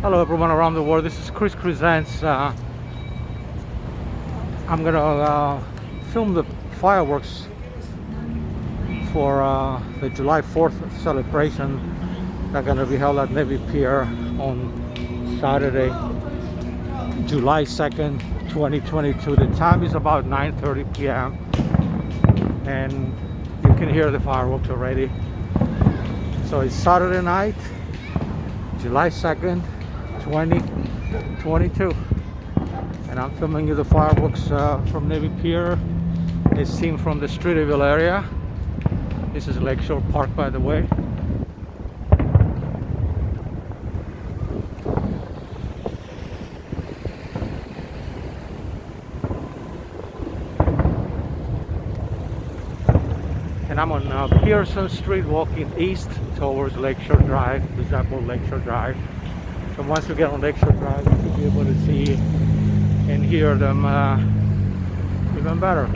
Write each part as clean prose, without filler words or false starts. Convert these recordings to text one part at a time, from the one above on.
Hello everyone around the world, this is Chris Presents. I'm gonna film the fireworks for the July 4th celebration that's gonna be held at Navy Pier on Saturday, July 2nd, 2022. The time is about 9:30 p.m. and you can hear the fireworks already. So it's Saturday night, July 2nd, 2022, and I'm filming you the fireworks from Navy Pier. It's seen from the Streeterville area. This is Lakeshore Park, by the way. And I'm on Pearson Street, walking east towards Lakeshore Drive, Disabled Lakeshore Drive. So once you get on Lakeshore Drive, you should be able to see and hear them even better.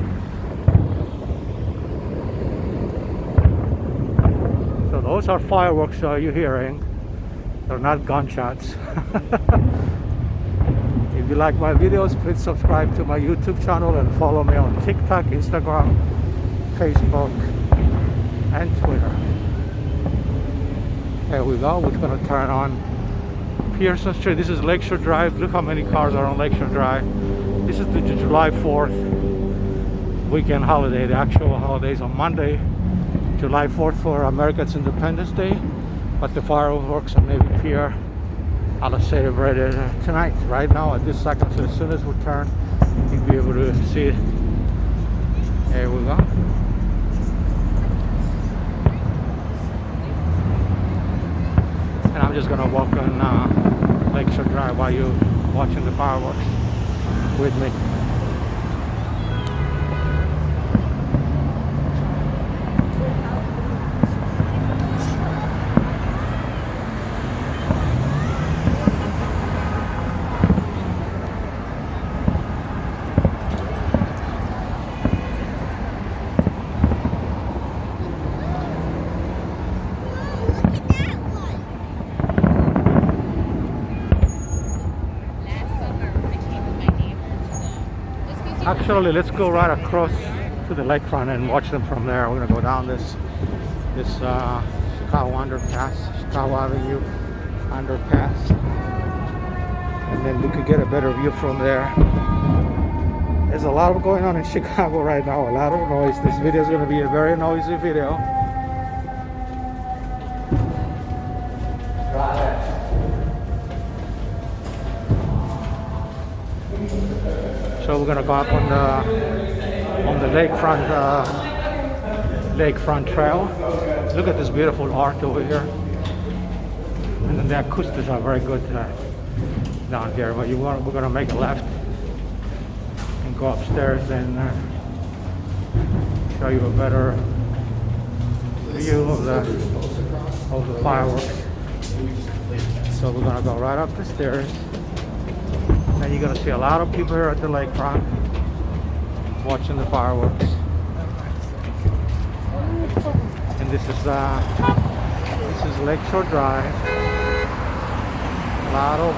So those are fireworks you're hearing. They're not gunshots. If you like my videos, please subscribe to my YouTube channel and follow me on TikTok, Instagram, Facebook, and Twitter. There we go. We're going to turn on Pearson Street. This is Lakeshore Drive. Look how many cars are on Lakeshore Drive. This is the July 4th weekend holiday. The actual holiday is on Monday, July 4th for America's Independence Day, but the fireworks on Navy Pier are celebrated tonight, right now, at this second. So as soon as we turn, you'll be able to see it. There we go. And I'm just gonna walk on Lakeshore Drive while you're watching the fireworks with me. Actually, let's go right across to the lakefront and watch them from there. We're gonna go down this Chicago underpass, Chicago Avenue underpass, and then we could get a better view from there. There's a lot going on in Chicago right now, a lot of noise. This video is gonna be a very noisy video. So we're gonna go up on the lakefront trail. Look at this beautiful art over here, and then the acoustics are very good down here. But we're gonna make a left and go upstairs and show you a better view of the fireworks. So we're gonna go right up the stairs. And you're gonna see a lot of people here at the lakefront watching the fireworks. And this is Lakeshore Drive. A lot of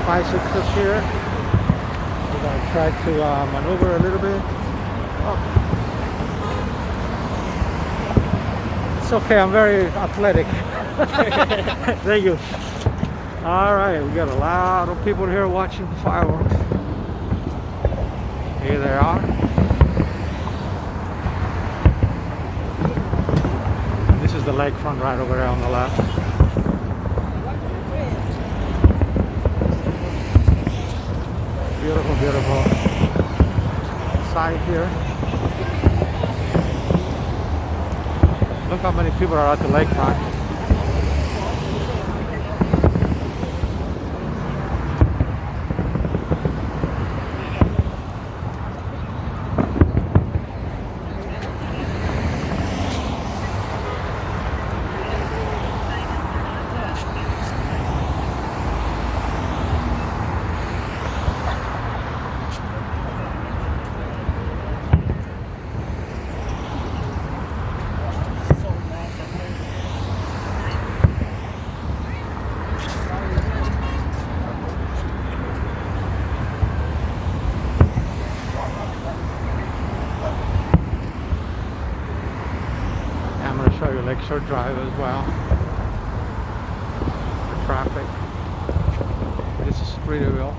bicycles here. We're gonna try to maneuver a little bit. Oh. It's okay, I'm very athletic. Thank you. All right, we got a lot of people here watching the fireworks. Here they are. And this is the lakefront right over there on the left. Beautiful, beautiful sight here. Look how many people are at the lakefront. Lakeshore Drive as well. The traffic. This is Streeterville.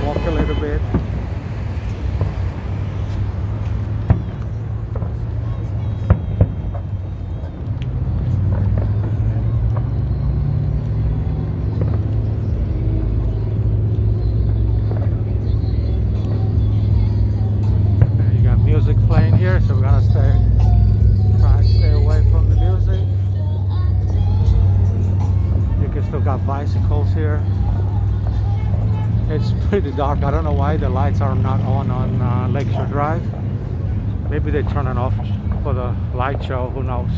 Walk a little bit. You got music playing here, so we're gonna try to stay away from the music. You can still got bicycles here. It's pretty dark. I don't know why the lights are not on Lakeshore Drive. Maybe they turn it off for the light show, who knows.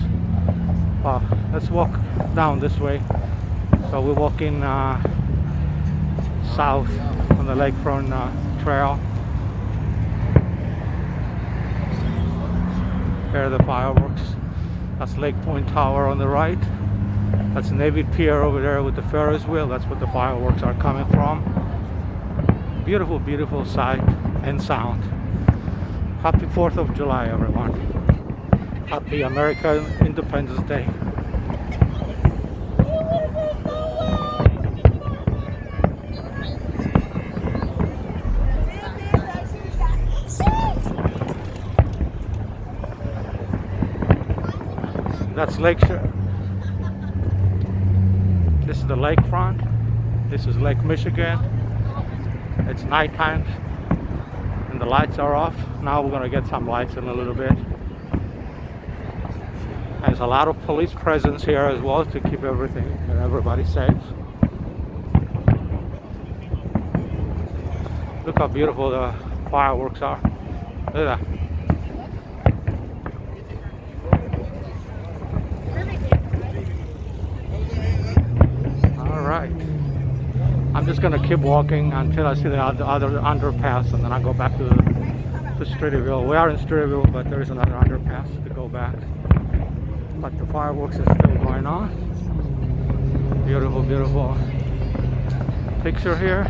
Let's walk down this way. So we're walking south on the lakefront trail. Here are the fireworks. That's Lake Point Tower on the right. That's Navy Pier over there with the Ferris wheel. That's what the fireworks are coming from. Beautiful, beautiful sight and sound. Happy 4th of July, everyone. Happy American Independence Day. That's Lakeshore. This is the lakefront. This is Lake Michigan. It's nighttime and the lights are off. Now we're gonna get some lights in a little bit. There's a lot of police presence here as well to keep everything and everybody safe. Look how beautiful the fireworks are. Look at that. All right. I'm just gonna keep walking until I see the other underpass, and then I'll go back to Streeterville. We are in Streeterville, but there is another underpass to go back. But the fireworks is still going on. Beautiful, beautiful picture here.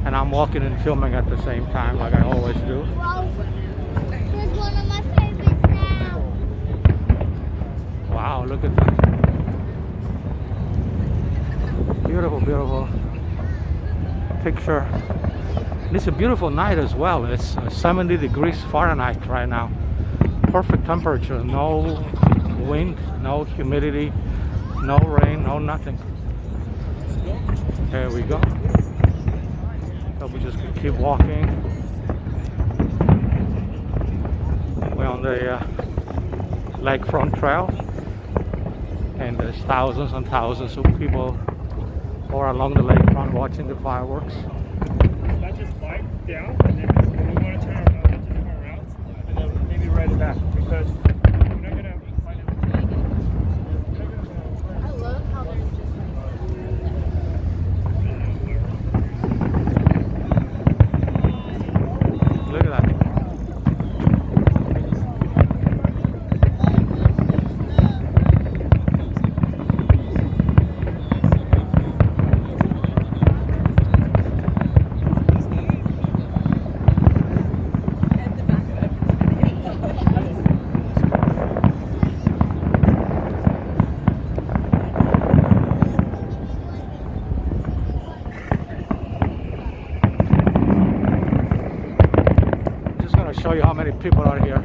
And I'm walking and filming at the same time, like I always do. Here's one of my favorites now. Wow, look at that. Beautiful, beautiful picture. It's a beautiful night as well. It's 70 degrees Fahrenheit right now. Perfect temperature. No wind, no humidity, no rain, no nothing. There we go. So we just keep walking. We're on the lakefront trail, and there's thousands and thousands of people or along the lakefront watching the fireworks. I just bike down, and then when we want to turn around, just turn around, and then maybe ride it back, because we're not gonna find it. I love how they're just Look at that. Show you how many people are here.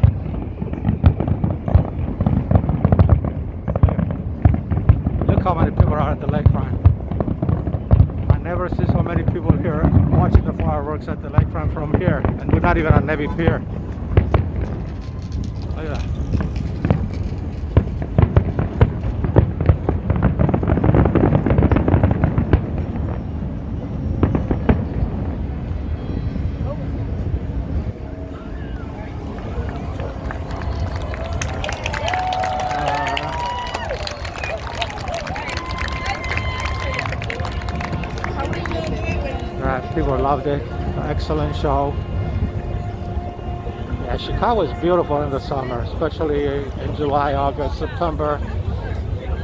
Look how many people are at the lakefront. I never see so many people here watching the fireworks at the lakefront from here, and we're not even on Navy Pier. Look at that. People loved it. Excellent show. Yeah, Chicago is beautiful in the summer, especially in July, August, September.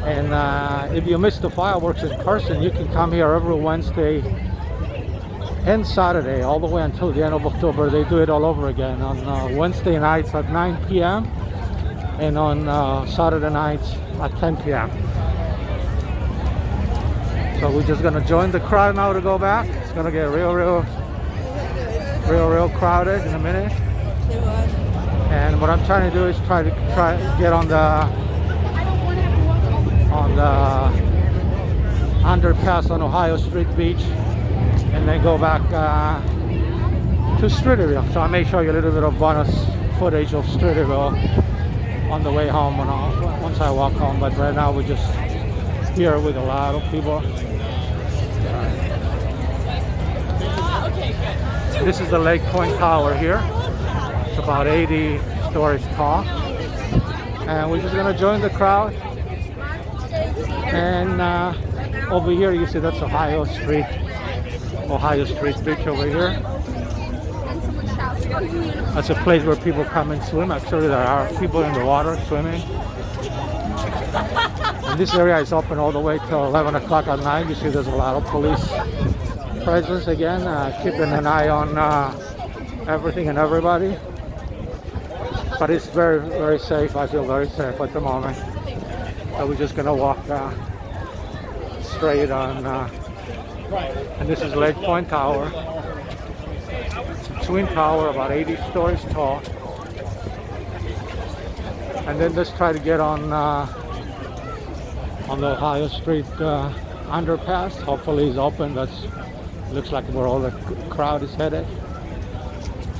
And if you miss the fireworks in person, you can come here every Wednesday and Saturday, all the way until the end of October. They do it all over again on Wednesday nights at 9 p.m. and on Saturday nights at 10 p.m. So we're just gonna join the crowd now to go back. It's gonna get real crowded in a minute. And what I'm trying to do is try to get on the underpass on Ohio Street Beach, and then go back to Streeterville. So I may show you a little bit of bonus footage of Streeterville on the way home once I walk home. But right now we're just here with a lot of people. This is the Lake Point Tower here. It's about 80 stories tall. And we're just gonna join the crowd. And over here you see that's Ohio Street Beach over here. That's a place where people come and swim. Actually, there are people in the water swimming. And this area is open all the way till 11 o'clock at night. You see there's a lot of police presence again, keeping an eye on everything and everybody. But it's very safe. I feel very safe at the moment. So we're just gonna walk straight on. And this is Lake Point Tower. It's a twin tower, about 80 stories tall. And then let's try to get on the Ohio Street underpass. Hopefully it's open. Looks like where all the crowd is headed.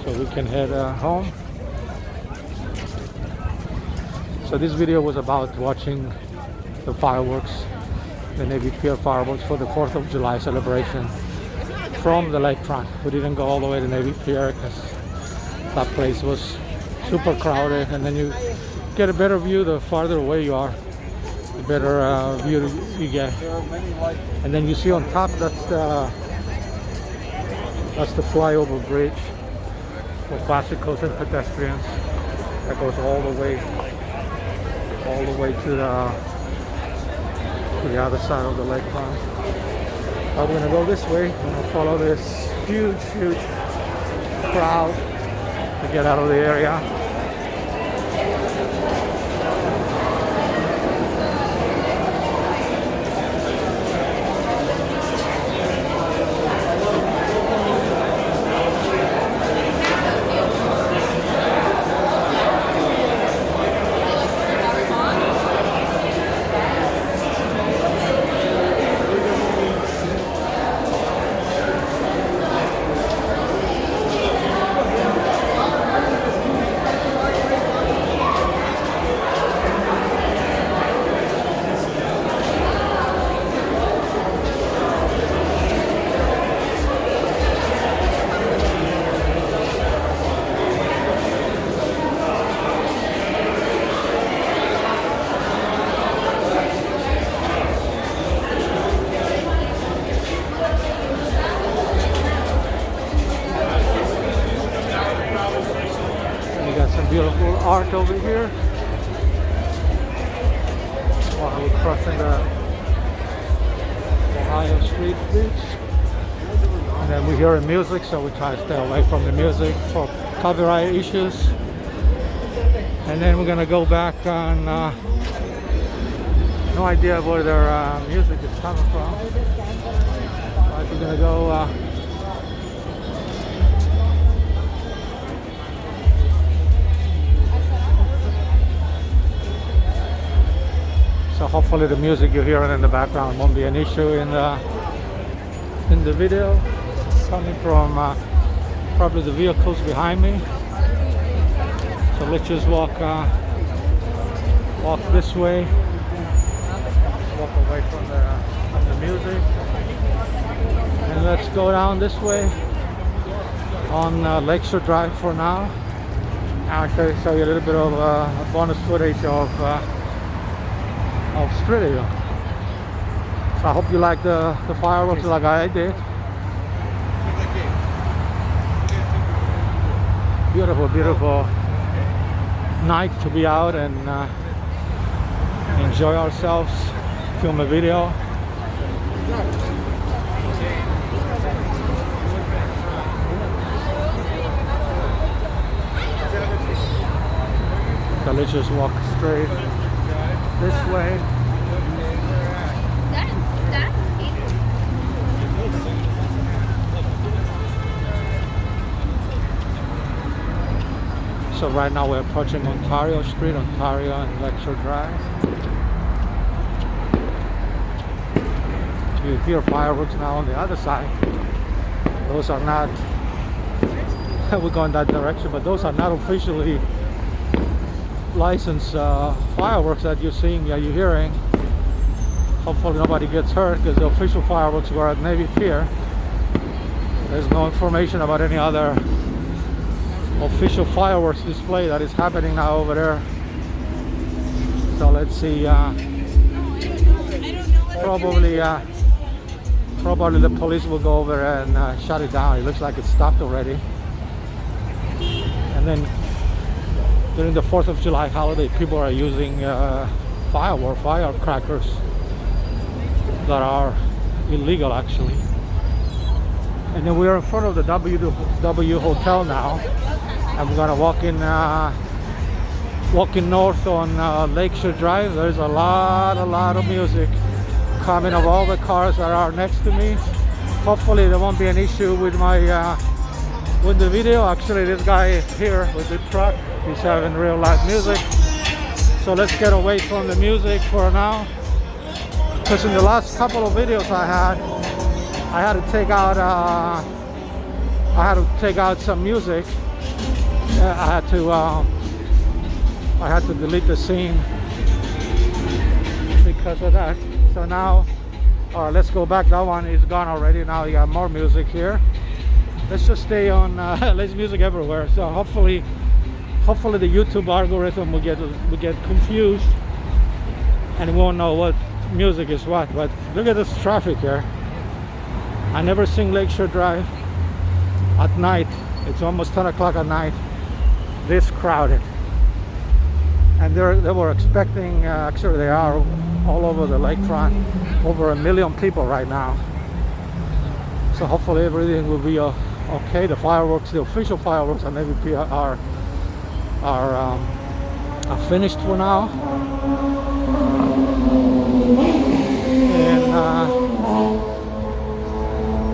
So we can head home. So this video was about watching the fireworks, the Navy Pier fireworks for the 4th of July celebration from the lakefront. We didn't go all the way to Navy Pier because that place was super crowded, and then you get a better view the farther away you are, the better view you get. And then you see on top, that's the flyover bridge for bicycles and pedestrians that goes all the way to the other side of the lakefront. I'm gonna go this way. I'm gonna follow this huge crowd to get out of the area. Beautiful art over here while we're crossing the Ohio Street Beach. And then we hear music, so we try to stay away from the music for copyright issues. And then we're gonna go back on no idea where their music is coming from. But we're gonna go so hopefully the music you're hearing in the background won't be an issue in the video. It's coming from probably the vehicles behind me. So let's just walk this way. Walk away from the music, and let's go down this way on Lakeshore Drive for now. I'll show you a little bit of bonus footage of Streeterville. So I hope you like the fireworks like I did. Beautiful, beautiful night to be out and enjoy ourselves, film a video. So let's just walk straight this way. So right now we're approaching Ontario Street, Ontario and Lecture Drive. You hear fireworks now on the other side. Those are not, we're going that direction, but those are not officially licensed fireworks that you're seeing, you're hearing. Hopefully nobody gets hurt because the official fireworks were at Navy Pier. There's no information about any other official fireworks display that is happening now over there. So let's see, probably the police will go over and shut it down. It looks like it stopped already. And then during the 4th of July holiday, people are using firecrackers that are illegal actually. And then we are in front of the W Hotel now. I'm gonna walk in north on Lakeshore Drive. There's a lot of music coming of all the cars that are next to me. Hopefully there won't be an issue with my with the video. Actually, this guy here with the truck, he's having real loud music. So let's get away from the music for now. Because in the last couple of videos I had to take out some music. I had to delete the scene because of that. So now, let's go back. That one is gone already. Now you got more music here. Let's just stay on. There's music everywhere. So hopefully the YouTube algorithm will get confused and won't know what music is what. But look at this traffic here. I never seen Lakeshore Drive at night. It's almost 10 o'clock at night. This crowded. And they were expecting, actually they are all over the lakefront, over 1 million people right now. So hopefully everything will be okay. The fireworks, the official fireworks on Navy Pier are finished for now.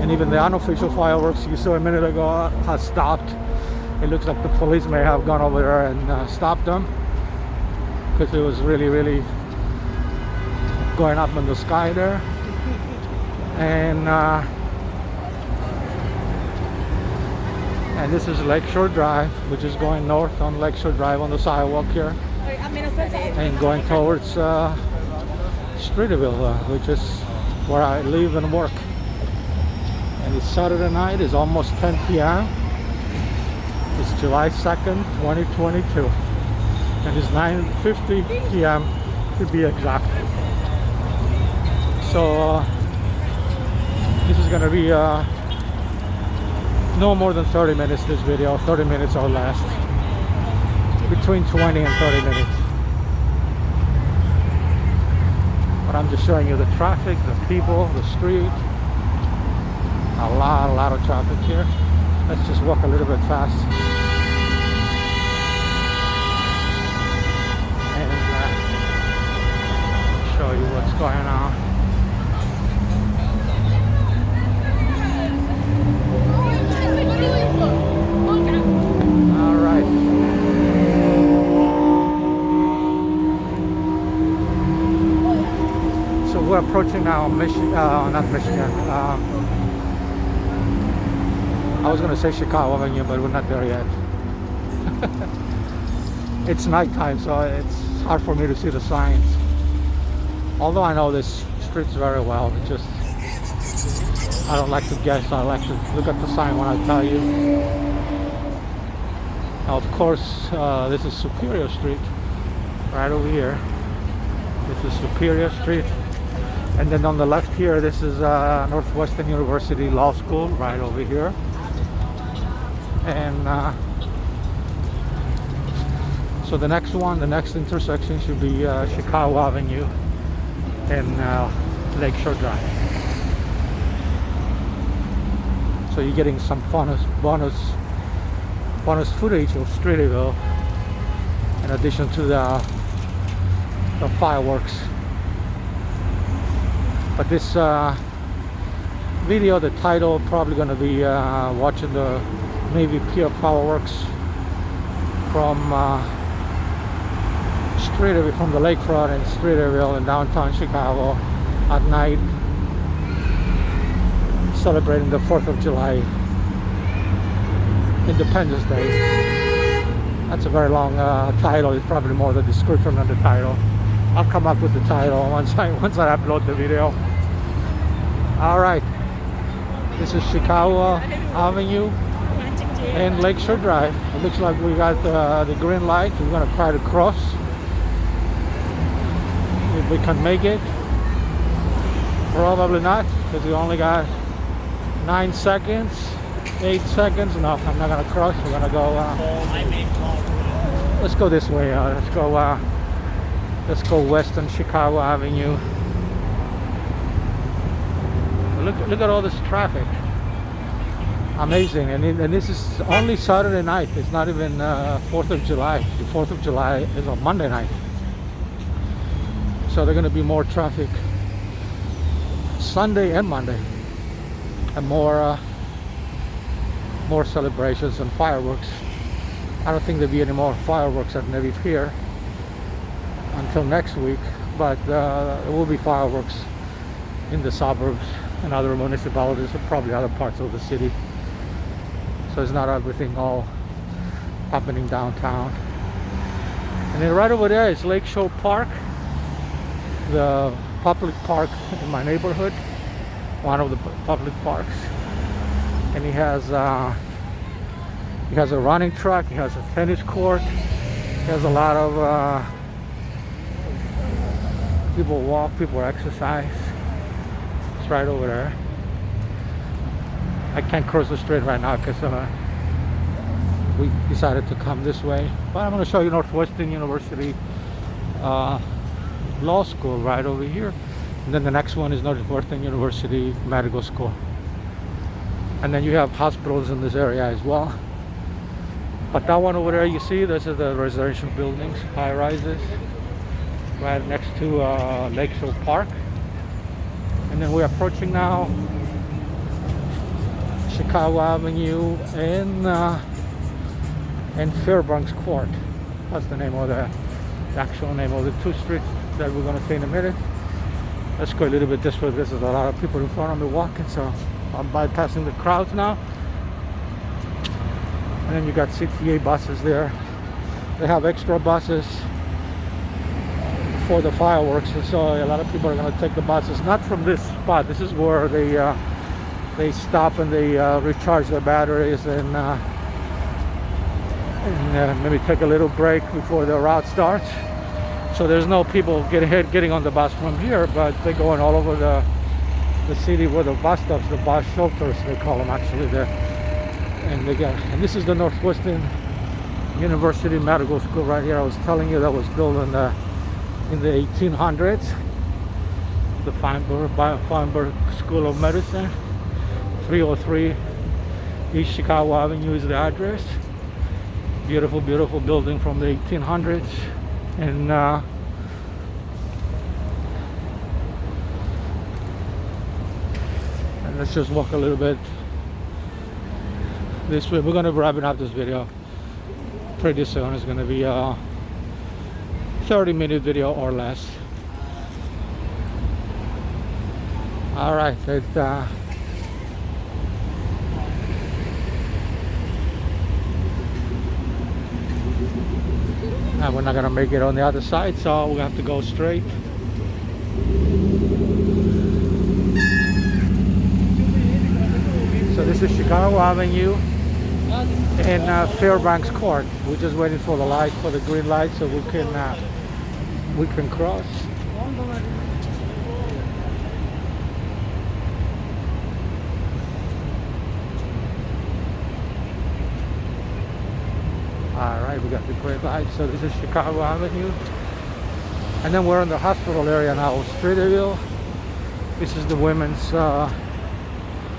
And even the unofficial fireworks you saw a minute ago has stopped. It looks like the police may have gone over there and stopped them because it was really going up in the sky there. And this is Lakeshore Drive, which is going north on Lakeshore Drive on the sidewalk here, and going towards Streeterville, which is where I live and work. And it's Saturday night. It's almost 10 p.m. It's July 2nd, 2022. And it's 9:50 p.m. to be exact. So this is going to be no more than 30 minutes, this video. 30 minutes or less. Between 20 and 30 minutes. But I'm just showing you the traffic, the people, the street. A lot of traffic here. Let's just walk a little bit fast and show you what's going on. All right. So we're approaching now not Michigan. I was going to say Chicago Avenue, but we're not there yet. It's nighttime, so it's hard for me to see the signs. Although I know this streets very well, it's just I don't like to guess. I like to look at the sign when I tell you. Now, of course, this is Superior Street, right over here. This is Superior Street. And then on the left here, this is Northwestern University Law School, right over here. And So the next intersection should be Chicago Avenue and Lakeshore Drive. So you're getting some bonus footage of Streeterville in addition to the fireworks. But this video, the title, probably going to be watching the Navy Pier fireworks from Streeterville, from the lakefront in Streeterville in downtown Chicago at night, celebrating the 4th of July, Independence Day. That's a very long title. It's probably more the description than the title. I'll come up with the title once I upload the video. All right, this is Chicago Avenue and Lakeshore Drive. It looks like we got the green light. We're gonna try to cross if we can make it. Probably not, because we only got 9 seconds, 8 seconds. No, I'm not gonna cross. We're gonna go. Let's go this way. Let's go western Chicago Avenue. Look at all this traffic. Amazing. And this is only Saturday night. It's not even 4th of July. The 4th of July is on Monday night. So there's going to be more traffic Sunday and Monday. And more celebrations and fireworks. I don't think there'll be any more fireworks at Navy Pier until next week. But there will be fireworks in the suburbs and other municipalities and probably other parts of the city. So it's not everything all happening downtown. And then right over there is Lakeshore Park, the public park in my neighborhood, one of the public parks. And he has a running track, he has a tennis court, he has a lot of people walk, people exercise. Right over there. I can't cross the street right now because we decided to come this way, but I'm going to show you Northwestern University Law School right over here, and then the next one is Northwestern University Medical School, and then you have hospitals in this area as well. But that one over there, you see, this is the residential buildings, high rises, right next to Lakeshore Park. And then we're approaching now Chicago Avenue and Fairbanks Court. That's the name of the actual name of the two streets that we're going to see in a minute. Let's go a little bit this way. There's a lot of people in front of me walking, so I'm bypassing the crowds now. And then you got CTA buses there. They have extra buses for the fireworks, and so a lot of people are going to take the buses, not from this spot. This is where they stop and they recharge their batteries and maybe take a little break before the route starts. So there's no people getting on the bus from here, but they're going all over the city where the bus stops, the bus shelters they call them actually there. And this is the Northwestern University Medical School right here. I was telling you that was built in the 1800s. The Feinberg School of Medicine. 303 East Chicago Avenue is the address. Beautiful, beautiful building from the 1800s. And let's just walk a little bit this way. We're going to be wrapping up this video pretty soon. It's going to be 30-minute video or less. All right, we're not gonna make it on the other side, so we have to go straight. So this is Chicago Avenue and Fairbanks Court. We're just waiting for the light, for the green light, so we can cross. All right, we got the great light. So this is Chicago Avenue. And then we're in the hospital area now, Streeterville. This is the women's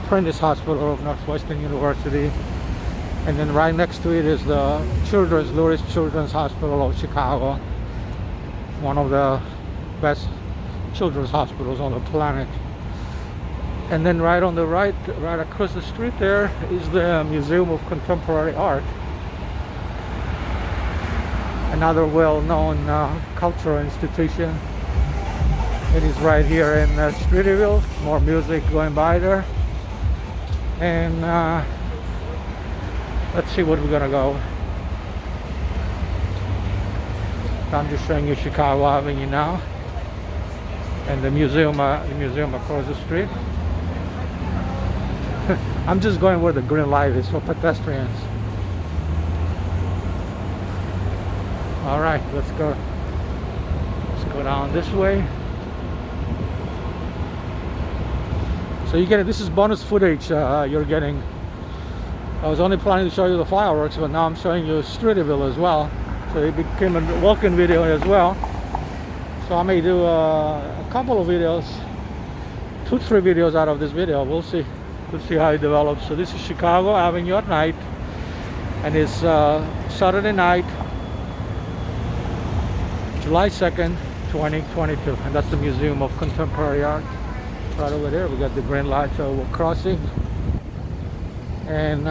Prentice Hospital of Northwestern University. And then right next to it is the Lewis Children's Hospital of Chicago. One of the best children's hospitals on the planet. And then right on the right across the street there is the Museum of Contemporary Art. Another well-known cultural institution. It is right here in Streeterville. More music going by there. And let's see what we're gonna go. I'm just showing you Chicago Avenue now, and the museum across the street. I'm just going where the green light is for pedestrians. All right, let's go down this way. So you get it. This is bonus footage you're getting. I was only planning to show you the fireworks, but now I'm showing you Streeterville as well. So it became a walking video as well. So I may do a couple of videos, 2-3 videos out of this video. We'll see how it develops. So this is Chicago Avenue at night, and it's Saturday night, July 2nd, 2022, and that's the Museum of Contemporary Art. Right over there, we got the green light, so we're crossing. And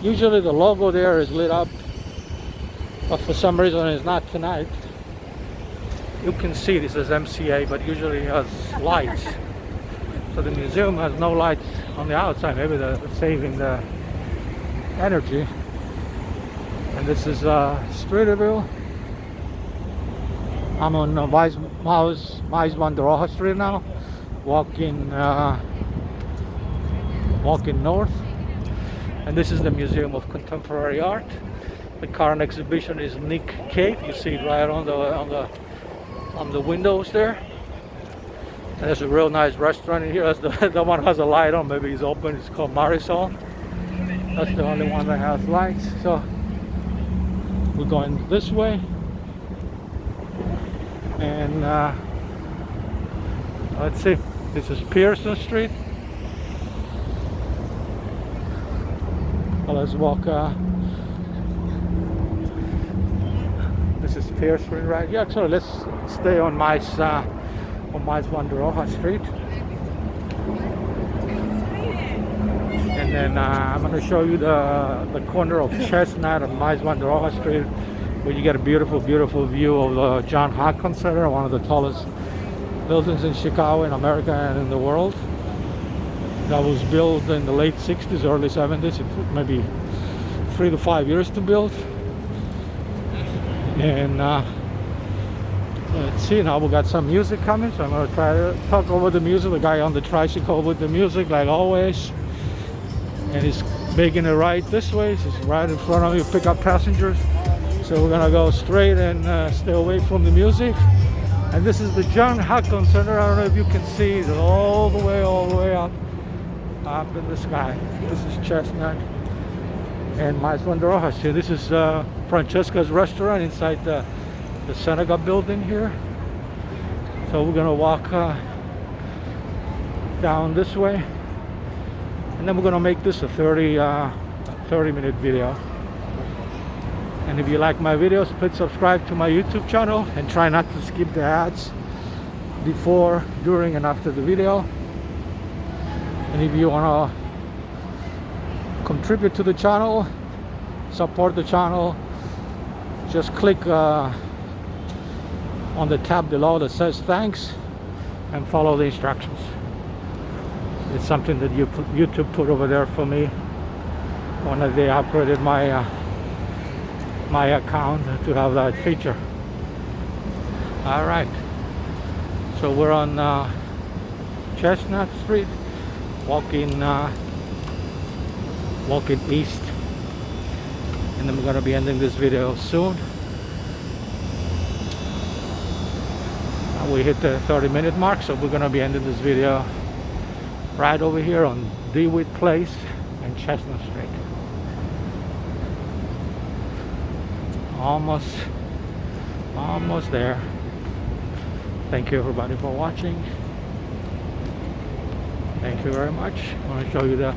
usually the logo there is lit up, but for some reason it's not tonight. You can see this is MCA, but usually it has lights. So the museum has no lights on the outside. Maybe they're saving the energy. And this is Streeterville. I'm on Mies van der Rohe Street now, walking north. And this is the Museum of Contemporary Art. The current exhibition is Nick Cave. You see it right on the windows there. And there's a real nice restaurant in here. That's the one has a light on. Maybe it's open. It's called Marisol. That's the only one that has lights. So we're going this way. And let's see. This is Pearson Street. Well, let's walk. This is Pearson right here. Actually, let's stay on Mies van der Rohe Street. And then I'm going to show you the corner of Chestnut and Mies van der Rohe Street, where you get a beautiful view of the John Hopkins Center, one of the tallest buildings in Chicago, in America, and in the world. That was built in the late 60s, early 70s. It took maybe 3 to 5 years to build. And let's see, now we got some music coming, so I'm going to try to talk over the music. The guy on the tricycle with the music, like always. And he's making it right this way. He's right in front of you, pick up passengers. So we're gonna go straight and stay away from the music. And this is the John Hopkins Center. I don't know if you can see it all the way up in the sky. This is Chestnut and Mies van der Rohe. So this is Francesca's restaurant inside the synagogue building here. So we're gonna walk down this way, and then we're gonna make this a 30-minute video. And if you like my videos, please subscribe to my YouTube channel and try not to skip the ads before, during, and after the video. And if you want to contribute to the channel, support the channel, just click on the tab below that says thanks and follow the instructions. It's something that YouTube put over there for me when they upgraded my account to have that feature. All right, so we're on Chestnut Street, walking east, and then we're going to be ending this video soon. We hit the 30-minute mark, so we're going to be ending this video right over here on DeWitt Place and Chestnut Street. almost there. Thank you everybody for watching. Thank you very much. I want to show you the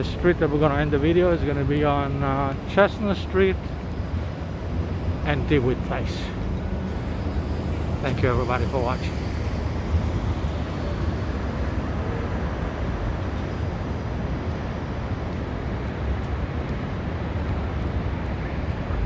street that we're going to end the video is going to be on Chestnut Street and DeWitt Place. Thank you everybody for watching.